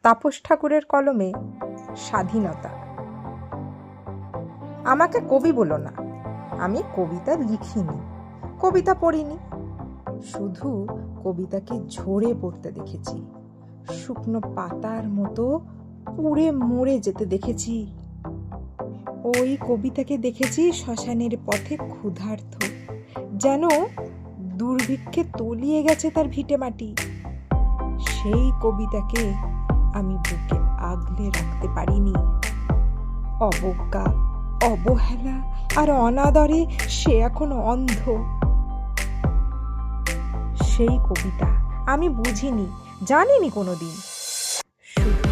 তাপস ঠাকুরের কলমে স্বাধীনতা। আমাকে কবি বলো না, আমি কবিতা লিখিনি, কবিতা পড়িনি, শুধু কবিতাকে ঝরে পড়তে দেখেছি, শুকনো পাতার মতো পুড়ে মরে যেতে দেখেছি। ওই কবিতাকে দেখেছি শ্মশানের পথে ক্ষুধার্ত, যেন দুর্ভিক্ষে তলিয়ে গেছে তার ভিটে মাটি। সেই কবিতাকে আমি বুকে আগলে রাখতে পারিনি। অবজ্ঞা, অবহেলা আর অনাদরে সে এখন অন্ধ। সেই কবিতা আমি বুঝিনি, জানিনি কোনোদিন। শুধু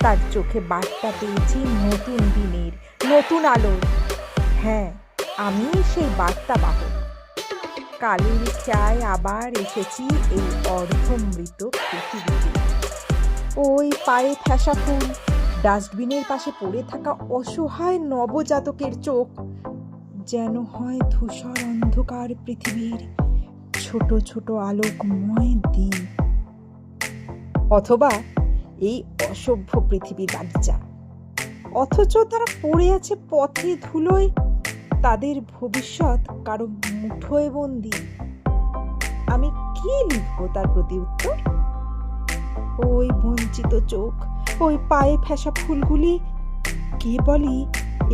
তার চোখে বার্তা পেয়েছি নতুন দিনের, নতুন আলোর। হ্যাঁ, আমি সেই বার্তা বাহক। কালের চায় আবার এসেছি এই অর্ধমৃত পৃথিবীতে। ওই পায়ে ঠেসা ফুল, ডাস্টবিনের পাশে পড়ে থাকা অসহায় নবজাতকের চোখ যেন হয় ধূসর অন্ধকার পৃথিবীর ছোট ছোট আলোকময় দিন, অথবা এই অসভ্য পৃথিবীর বাগিচা। অথচ তারা পড়ে আছে পথে ধুলোয়, তাদের ভবিষ্যৎ কারো মুঠোয় বন্দি। আমি কি লিখবো তার প্রতি উত্তর? ওই বঞ্চিত চোখ, ওই পায়ে ফেসা ফুলগুলি কেবলই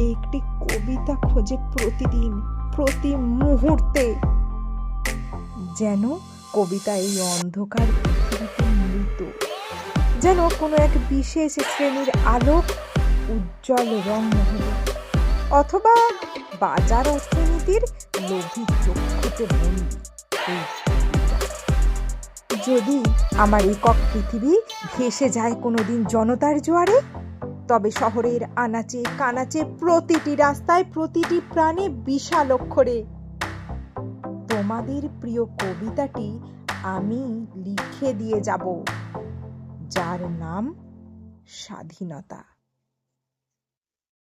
একটি কবিতা খোঁজে প্রতিদিন, প্রতি মুহূর্তে। যেন কবিতা এই অন্ধকার পৃথিবীতে মৃত, যেন কোনো এক বিশেষ শ্রেণীর আলোক উজ্জ্বল রং মহলে, অথবা বাজার অর্থনীতির লোভী চক্ষুতে বন্দী। যদি আমার একক পৃথিবী ভেসে যায় কোনোদিন জনতার জোয়ারে, তবে শহরের আনাচে কানাচে প্রতিটি রাস্তায়, প্রতিটি প্রাণে বিশাল অক্ষরে তোমাদের প্রিয় কবিতাটি আমি লিখে দিয়ে যাব, যার নাম স্বাধীনতা।